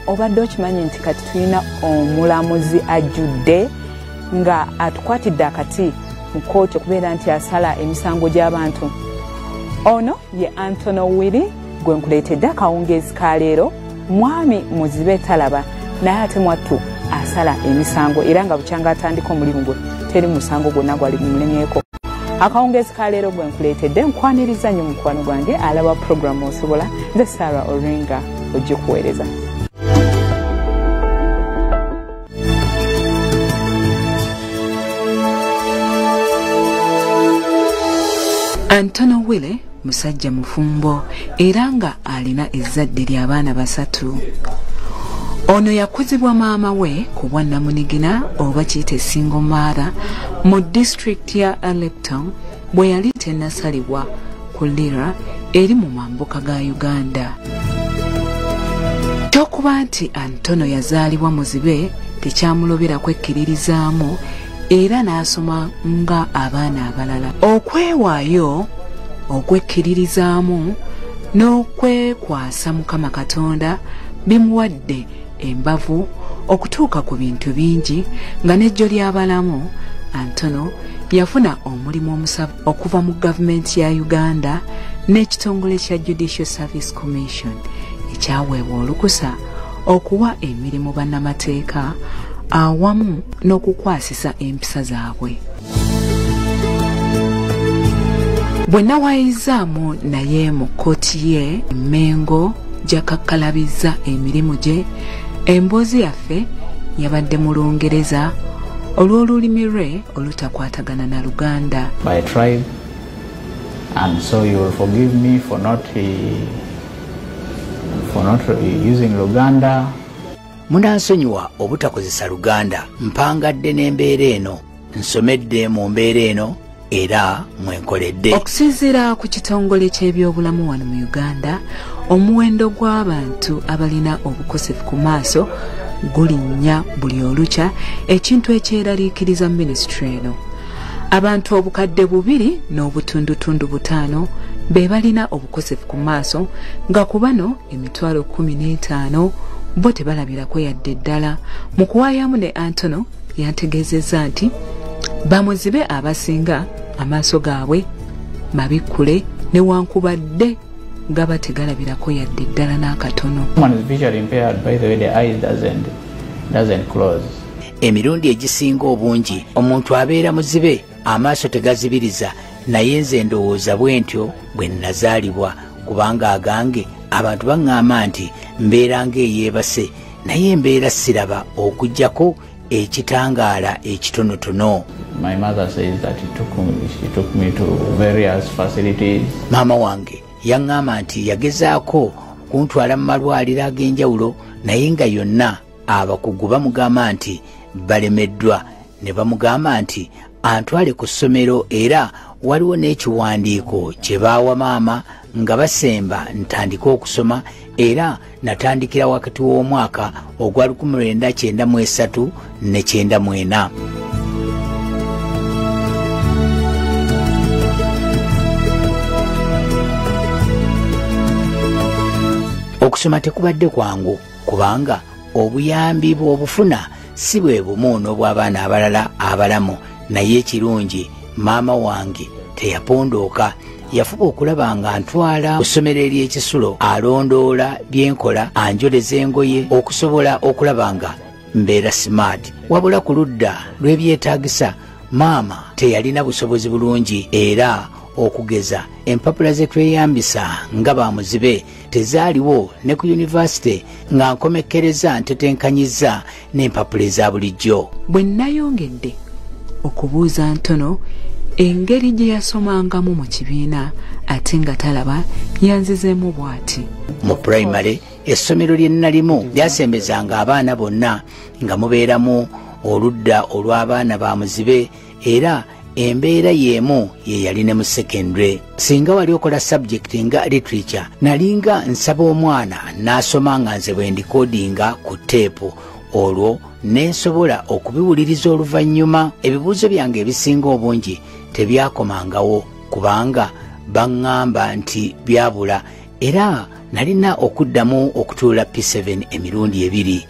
obadde okimanyi nti kati tulina omulamuzi ajjudde nga atukwatidde akati mu kooti okubeera nti asala emisango gy'abantu. Ono ye Willy gwe nkuleetedde akawungeezi ka leero, mwami muzibe talaba naye ate mwattu asala emisango era nga bukyanga atandika omulimu gwe teri musango gwonna gwali mumulemyeko. Akawungeezi ka leero gwe nkuleetedde nkwaniriza nnyo mukwano gwange alaba programu osobola nze Sarah Oringa ogw'okuwowoleza. Willy musajja mufumbo era nga alina ezzadde ly'abaana 3. Ono yakuzibwa maama we ku bwannamunigina oba kiyite single mother mu district ya Alepton bwe yali tennasalibwa ku Lira eri mu mambuka ga Uganda. Kyokuba nti Antono yazaalibwa muzibe tekyamulobera kwekkiririzaamu era n'asoma nga abaana abalala. Okwewaayo okwekkiririzaamu n'okwekwasa Mukama Katonda bimuwadde embavu okutuuka ku bintu bingi nga n'ejjo ly'abalamu Antono yafuna omulimu omusavu okuva mu gavumenti ya Uganda n'ekitongole kya Judicial Service Commission ekyaweebwa olukusa okuwa emirimu bannamateeka awamu n'okukwasisa empisa zaabwe. Bwe nawayizaamu naye mu kooti ye Mengo gy'akakkalabizza emirimu gye, emboozi yaffe yabadde mu Lungereza olw'olulimi lwe olutakwatagana na Luganda. By tribe, and so you will forgive me for not using Luganda. Munansonyiwa obutakozesa Luganda. Mpangadde n'embeera eno, nsomedde mu mbeera eno era mwenkoledde. Okusinziira ku kitongole ky'ebyobulamu wano mu Uganda, omuwendo gw'abantu abalina obukosefu ku maaso gulinnya buli olukya, ekintu ekyeraliikiriza minisitule eno. Abantu obukadde 2 n'obutundutundu 5 be balina obukosefu ku maaso, nga ku bano 15,000 bo tebalabirako yadde ddala. Mu kuwaayamu ne Antono yantegeezezza nti bamuzibe abasinga amaaso gaabwe mabikkule newankubadde gaba tegalabirako yadde ddala n'akatono. Emirundi egisinga obungi omuntu abeera muzibe amaaso tegazibiriza, naye nze ndowooza bwentyo bwe nazaalibwa kubanga agange abantu baŋŋamba nti mbeera ng'eyeebase naye mbeera siraba okuggyako ekitangaala ekitonotono. My mother says that she took me to various facilities. Maama wange yaŋŋamba nti yagezaako kuntwala mu malwaliro ag'enjawulo naye nga yonna abakugu bamugamba nti balemeddwa, ne bamugamba nti antwale ku ssomero era waliwo n'ekiwandiiko kye baawa maama nga basemba ntandika okusoma era natandikira wakati w'omwaka ogwa 1993 ne 94. Okusoma tekubadde kwangu kubanga obuyambi bw'obufuna si bwe bumu n'obw'abaana abalala abalamu, naye ekirungi maama wange teyapondooka. Yafuba okulaba nga ntwala ku ssomero ery'ekisulo, alondoola byenkola, anjoleza engoye okusobola okulaba nga mbeera smart. Wabula ku ludda lw'ebyetaagisa maama teyalina busobozi bulungi era okugeza empapula ze tweyambisa nga bamuzibe tezaaliwo, ne ku yunivasite nga nkomekkereza ntetenkanyizza n'empapula eza bulijjo. Bwe nayongedde okubuuza Antono engeri gye yasomangamu mu kibiina ate nga talaba, yanzizeemu bw'ati. Mu primary essomero lye nnalimu lyasembezanga abaana bonna nga mubeeramu oludda olw'abaana bamuzibe era embeera yeemu ye yali ne mu secondary. Singa wali okola subject nga literature nalinga nsaba omwana n'asoma nga nze bwe ndikodinga ku teepu, olwo nensobola okubiwuliriza oluvannyuma. Ebibuuzo byange ebisinga obungi tebyakomangawo kubanga baŋŋamba nti byabula era nalina okuddamu okutuula P7 emirundi 2.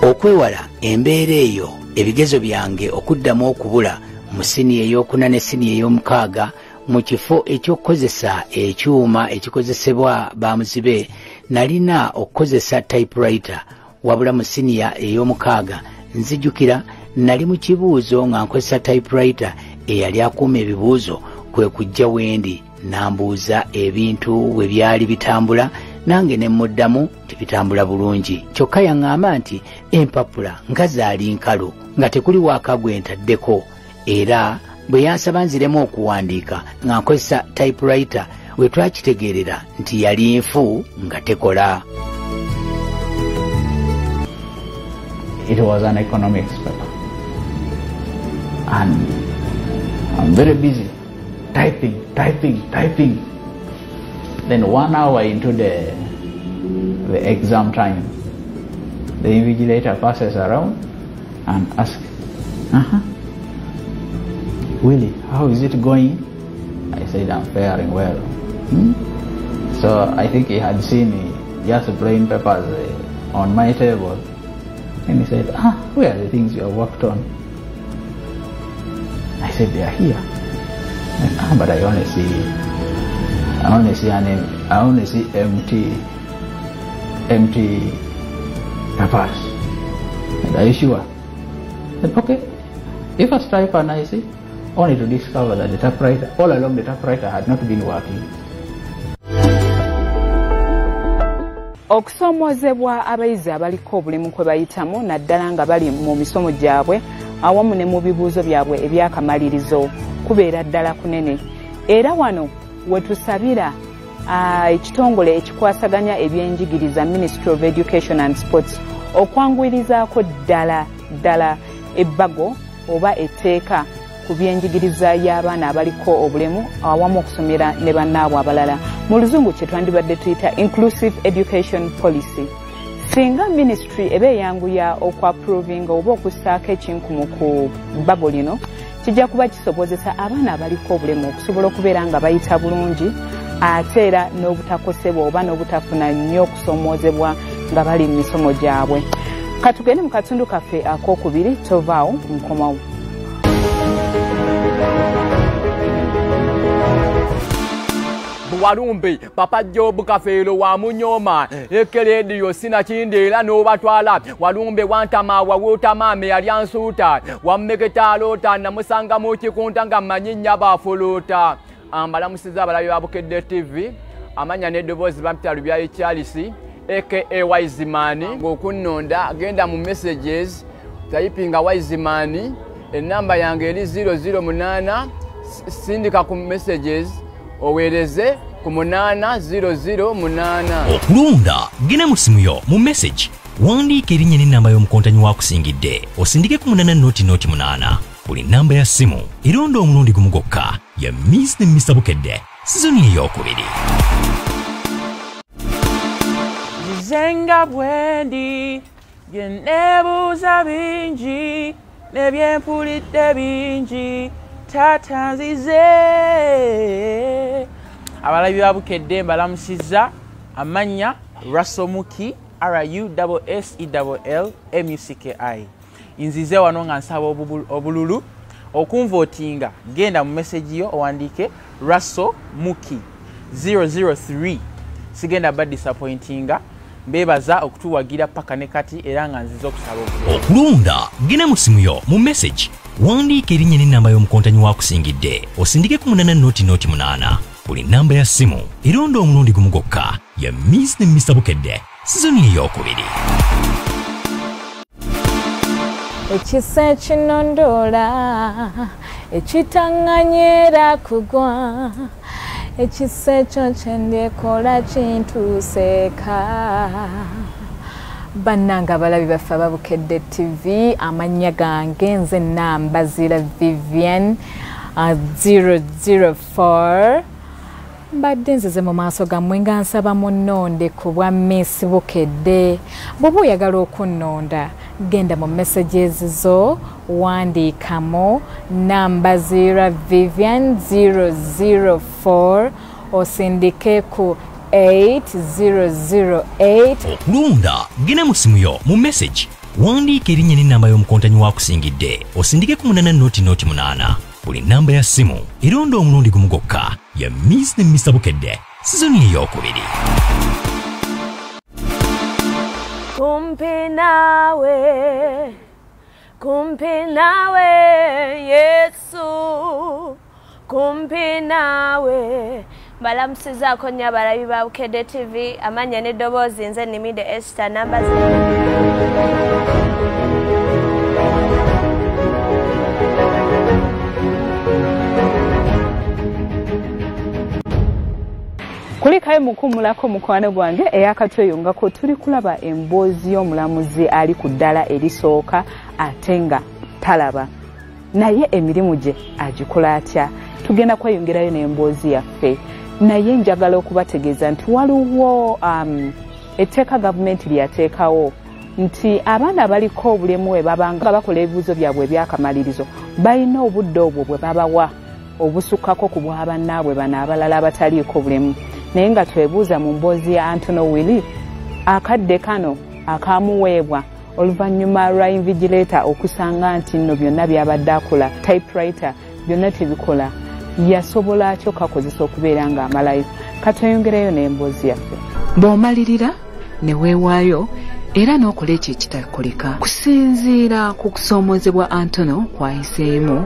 Okwewala embeera eyo, ebigezo byange okuddamu okubula mu siniya ey'okuna ne siniya ey'omukaaga mu kifo eky'okukozesa ekyuma ekikozesebwa bamuzibe, nalina okukozesa typewriter, wabula mu siniya ey'omukaaga nzijukira nali mu kibuuzo nga nkozesa typewriter eyali akuuma ebibuuzo kwe kujja wendi nambuuza ebintu we byali bitambula, nange ne muddamu tibitambula bulungi. Kyokka yaŋŋamba nti empapula nga zaali nkalu nga tekuli waakagwe ntaddeko, era bwe yansaba nziremu okuwandiika nga nkozesa typewriter we twakitegeerera nti yali nfu nga tekola. It was an economics paper, and I'm very busy typing. Then 1 hour into the exam time, the invigilator passes around and asks, Willie, how is it going? I said, I'm faring well. So I think he had seen me just plain papers on my table. And he said, where are the things you have worked on? I said, they are here. And, but I only see empty papers. And are you sure? I said, okay. If I type and I see, only to discover that the typewriter, all along the typewriter had not been working. Okusoomozebwa abayizi abaliko obulemu kwe bayitamu naddala nga bali mu misomo gyabwe awamu ne mu bibuuzo byabwe ebyakamalirizo kubeera ddala kunene. Era wano we tusabira ekitongole ekikwasaganya ebyenjigiriza Ministry of Education and Sports okwanguyirizaako ddala ebbago oba etteeka ku byenjigiriza y'abaana abaliko obulemu awamu okusomera ne bannaabwe abalala. Mu luzungu kye twandibadde tuyita inclusive education policy. Singa ministry eba eyanguya okwaprovinga oba okussaako ekinkumu ku bbago lino, kijja kuba kisobozesa abaana abaliko obulemu okusobola okubeera nga bayita bulungi ate era n'obutakosebwa oba n'obutafuna nnyo okusoomozebwa nga bali mu misomo gyabwe. Katugende mu katundu kaffe ak'okubiri, tovaawo nkomawo. Walumbe papa Job kafeero wa munyoma ekelediyo sina kindeera n'obatwala walumbe wantama wawutamame yali ansuuta wammeketaalota namusanga mu kikunta nga manyinya bafuluuta. Ambalamusiza abalabi ba Bukedde TV, amanya n'eddoboozi bampita Lubyayi Charles aka Wiseman. Ng'okunnonda agenda mu messages typinga Wiseman, enamba yange eri 008, sindika ku messages oweereze ku 8008. Okulonda gena mu simu yo mu message wandiika erinnya n'ennamba y'omukontanyi wakusingidde osindike ku 8 buli namba ya simu eronda omulundi gumu gwokka ya Miss ne Mr. Bukedde sizoni ey'okubiri. Zenga bwendi byenneebuuza bingi nebyempulidde bingi taata nzize. Abalabi ba Bukedde mbalamusizza, amanya Rasomuki RUSSELLMUCKI. Nzize wano nga nsaba obululu okunvotinga, genda mu message yo owandiike Rasomuki 003. Sigenda ba disappointinga, mbebaza okutuwagira paka ne kati era nga nzize okusaba obululu. Okulonda gena mu simu yo mu message wandiika erinnya n'ennamba y'omukontanyi wakusingidde osindike ku 8 buli namba ya simu eronda omulundi gumu gwokka ya Miss ne Mr. Bukedde sizoni ey'okubiri. Ekisa ekinondoola ekitaŋŋanyeera kugwa ekisa ekyo kyendyekola kintuuseeka. Bannanga abalabi baffe aba Bukedde TV, amannya gange nze Nambazira Vivian 004. Mbadde nzize mu maaso gammwe nga nsaba munnonde ku bwa Miss Bukedde. Bw'oba oyagala okunnonda genda mu messages zo wandiikamu namba 0 Vivian 004 osindike ku 8008. Okulonda gena mu simu yo mu message wandiika erinnya n'ennamba y'omukontanyi wakusingidde osindike ku 8 buli namba ya simu eronda omulundi gumu gwokka ya Miss ne Mr. Bukedde sizoni ey'okubiri. Kumpi nawe Yesu, kumpi nawe. Balamusizaako nnyo abalabi ba Bukedde TV, amanya n'eddoboozi nze Nimide Esther namba 0. Kulikayo mukumulako mukwano gwange eyakatweyongako tuli kulaba emboozi y'omulamuzi ali ku ddala erisooka ate nga talaba naye emirimu gye agikola atya. Tugenda kweyongerayo n'emboozi yaffe naye njagala okubategeeza nti waliwo etteeka gavumenti lyateekawo nti abaana abaliko obulemu bwe babanga bakola ebibuuzo byabwe ebyakamalirizo balina obudde obwo bwe babawa obusukkako ku bw'abannaabwe bano abalala abataliiko bulemu. Naye nga twebuuza mu mboozi ya Antono Willy akadde kano akamuweebwa oluvannyuma lwa invigilator okusanga nti nno byonna byabadde akola typewriter byonna tebikola yasobola atyo kakozesa okubeera ng'amalayo. Katweyongereyo n'emboozi yaffe. Bw'omalirira ne weewaayo era n'okola ekyo ekitakoleka kusinziira ku kusoomozebwa Antono kwayiseemu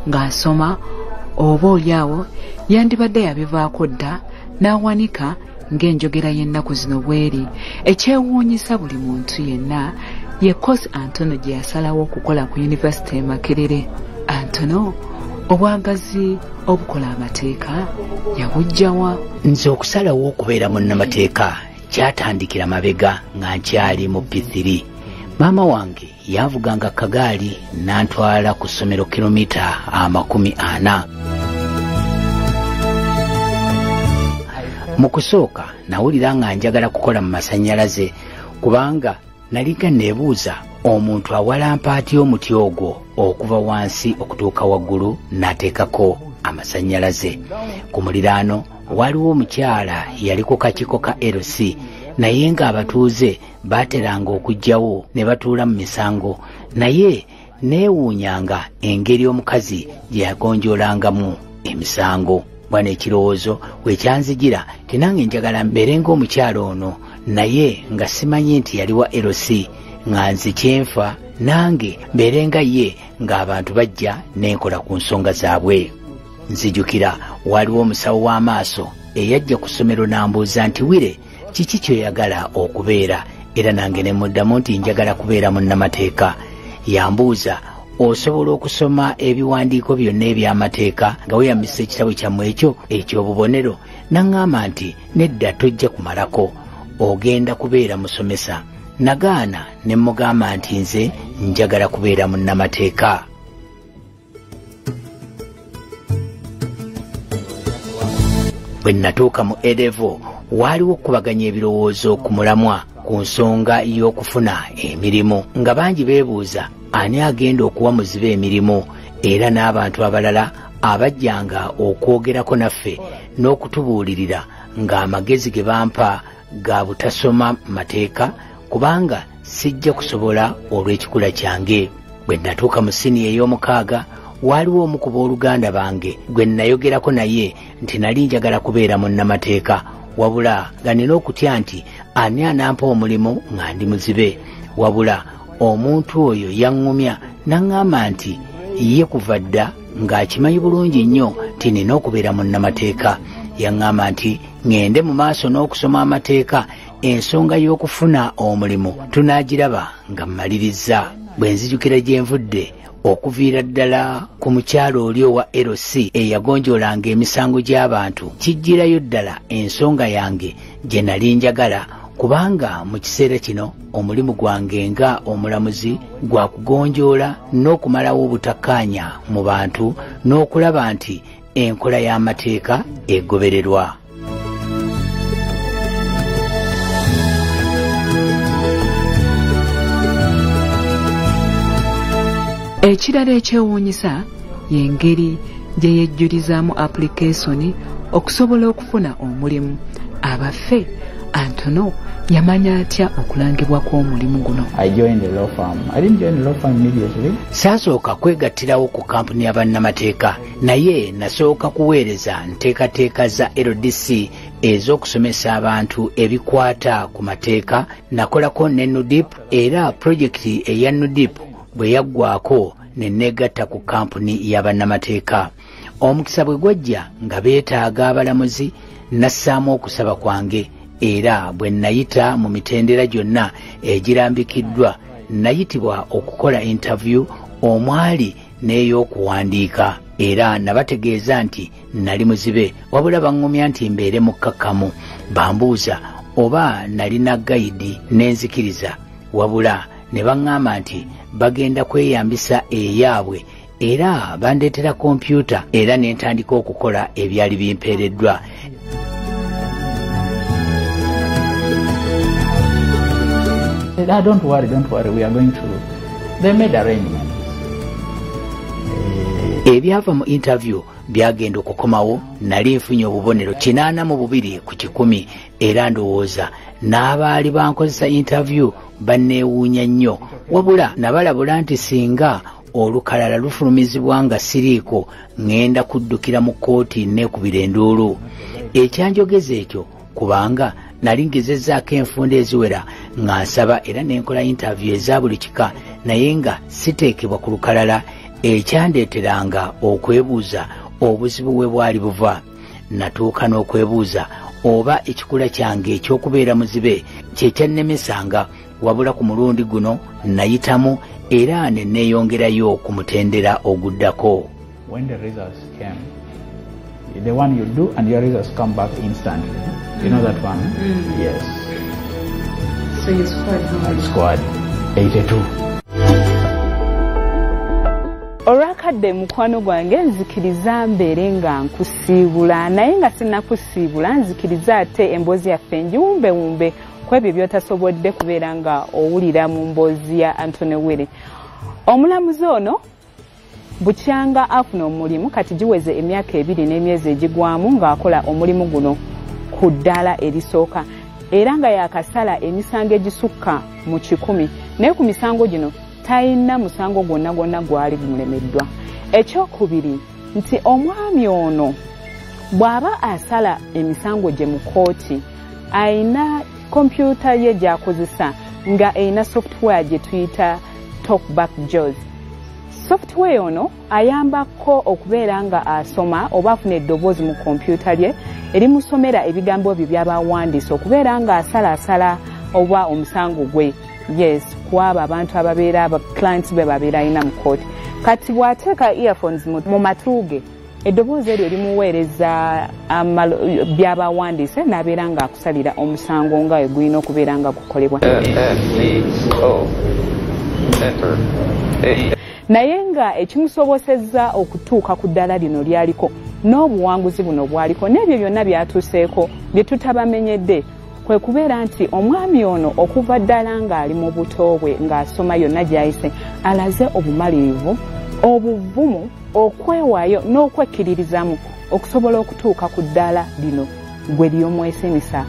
ng'asoma oba oliawo yandibadde yabivaako dda n'awanika ng'enjogera y'ennaku zino bweri. Ekyewuunyisa buli muntu yenna ye koosi Antono gye yasalawo okukola ku yunivasite Makerere. Antono obwagazi obukola amateeka yabujjawa? Nze okusalawo okubeera munnamateeka kyatandikira mabega nga nkyali mu P3. Maama wange yanvuganga kagaali n'antwala ku ssomero kilomitta 40. Mu kusooka nawulira nga njagala kukola mu masannyalaze kubanga nalinga neebuuza omuntu awalampa atya omuti ogwo okuva wansi okutuuka waggulu n'ateekako amasannyalaze. Ku muliraano waliwo omukyala yali ku kakiko ka LC naye ng'abatuuze baateranga okujjawo ne batuula mu misango naye neewuunyanga engeri omukazi gye yagonjoolangamu emisango. Bwana ekirowoozo wekyanzigira tinange njagala mbeere ng'omukyala ono naye nga simanyi nti yali wa LC nga nze kyenfa nange mbeere nga ye ng'abantu bajja n'enkola ku nsonga zaabwe. Nzijukira waliwo omusawo w'amaaso eyajja ku ssomero n'ambuuza nti Wire kiki kyoyagala okubeera era nange ne muddamu nti njagala kubeera munnamateeka. Yambuuza osobola okusoma ebiwandiiko byonna eby'amateeka nga weyambisa ekitabo kyammwe ekyo eky'obubonero? Naŋŋamba nti nedda tojja kumalako ogenda kubeera musomesa. Nagaana ne mugamba nti nze njagala kubeera munnamateeka. Bwe natuuka mu Edevo waliwo okubaganya ebirowoozo ku mulamwa ku nsonga y'okufuna emirimu nga bangi beebuuza ani agenda okuwa muzibe emirimu era n'abantu abalala abajjanga okwogerako naffe n'okutubuulirira ng'amagezi ge bampa ga butasoma mateeka kubanga sijja kusobola olw'ekikula kyange. Bwe natuuka mu siniya ey'omukaaga waliwo omu ku booluganda bange gwe nayogerako naye nti nali njagala kubeera munnamateeka wabula nga nina okutya nti ani anampa omulimu nga ndi muzibe. Wabula omuntu oyo yaŋŋumya n'aŋŋamba nti ye kuva dda ng'akimanyi bulungi nnyo nti nina okubeera munnamateeka. Yaŋŋamba nti ŋŋende mu maaso n'okusoma amateeka ensonga y'okufuna omulimu tunaagiraba nga mmalirizza. Bwe nzijukira gye nvudde okuviira ddala ku mukyalo oli owa LC eyagonjoolanga emisango gy'abantu kijjirayo ddala ensonga yange gye nali njagala kubanga mu kiseera kino omulimu gwange nga omulamuzi gwa kugonjoola n'okumalawo obutakkaanya mu bantu n'okulaba nti enkola y'amateeka egobererwa. Ekirala ekyewuunyisa y'engeri gye yejjulizaamu application okusobola okufuna omulimu. Abaffe Antono yamanya atya okulangibwa kw'omulimu guno? I joined the law firm. I didn't join the law firm immediately. Saasooka kwegattirawo ku kampuni y'abannamateeka, naye nasooka kuweereza nteekateeka za LDC ez'okusomesa abantu ebikwata ku mateeka. Nakolako ne NUDIP, era pulojekiti eya NUDIP bwe yaggwako ne neegatta ku kampuni y'abannamateeka. Omukisa bwe gwajja nga beetaaga abalamuzi, nassaamu okusaba kwange, era bwe nayita mu mitendera gyonna egirambikiddwa nayitibwa okukola interview omwali n'ey'okuwandiika, era nabategeeza nti nali muzibe, wabula baŋŋumya nti mbeere mukkakkamu. Bambuuza oba nalina gayidi n'enzikiriza, wabula ne baŋŋamba nti bagenda kweyambisa eyaabwe, era bandeetera kompyuta, era ne ntandika okukola ebyali bimpeereddwa. Don't worry, we are going to... They made arrangements. Ebyava mu interview byagenda okukomawo, nali nfunye obubonero 82 ku 100, era ndowooza n'abaali bankozesa interview banneewuunya nnyo, wabula nabalabula nti singa olukalala lufulumizibwa nga siriiko ŋŋenda kuddukira mu kooti neekubira enduulu. Ekyanjogeza ekyo kubanga nali ngezezzaako enfunda eziwera nga nsaba era n'enkola interview eza buli kika, naye nga siteekebwa ku lukalala. Ekyandeeteranga okwebuuza obuzibu bwe bwali buva. Natuuka n'okwebuuza oba ekikula kyange eky'okubeera muzibe kyekyannemesanga, wabula ku mulundi guno nayitamu era ne neeyongerayo ku mutendera oguddako. When the results came, the one you do and your results come back instantly. You know that one? Yes. So you scored how much? I scored 82. Olwakadde mukwano gwange nzikiriza mbeere nga nkusiibula, naye nga sinnakusiibula nzikiriza ate emboozi yaffe ngiwumbewumbe ku ebyo by'otasobodde kubeera nga owulira mu mboozi ya Antono Were. Omulamuzi ono bukyanga afuna omulimu kati giweze emyaka 2 n'emyezi egigwamu ng'akola omulimu guno ku ddaala erisooka, era nga yakasala emisango egisukka mu 100, naye ku misango gino talina musango gwonna gwali gumulemeddwa. Ekyokubiri nti omwami ono bw'aba asala emisango gye mu kooti ayina kompyuta ye gy'akozesa nga eyina software gye tuyita talkback jaws. Software ono ayambako okubeera nga asoma oba afuna eddoboozi mu kompyuta lye erimusomera ebigambo byo by'abawandiisa okubeera nga asala oba omusango gwe. Yes, kwaba abantu ababeera aba clients be babeera ayina mu kooti. Kati bw'ateeka earphones mu matuuge, eddoboozi eryo limuweereza by'abawandiise n'abeera nga akusalira omusango nga we gulina okubeera nga gukolebwa. Naye nga ekimusobosezza okutuuka ku ddala lino lyaliko n'obuwanguzi buno bwaliko n'ebyo byonna byatuuseeko bye tutabamenyedde, kwe kubeera nti omwami ono okuva ddala ng'ali mu buto bwe ng'asoma yonna gy'ayise alaze obumalirivu, obuvumu, okwewaayo n'okwekkiririzamu okusobola okutuuka ku ddaala lino gwe ly'omwesimisa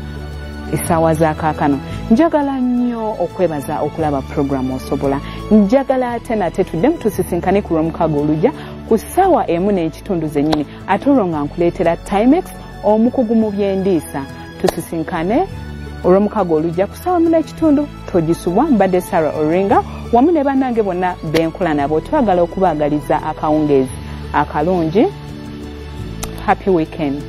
essaawa za kaakano. Njagala nnyo okwebaza okulaba programu Osobola. Njagala ate nate tuddemu tusisinkane ku lw'omukago olujja ku ssaawa 1:30 zennyini, ate olwo nga nkuleetera Timex omukugu mu byendiisa. Tusisinkane olw'omukago olujja ku ssaawa 1:30 togisubwa. Mbadde Sarah Oringa wamu ne bannange bonna benkola nabo. Twagala okubaagaliza akawungeezi akalungi. Happy weekend.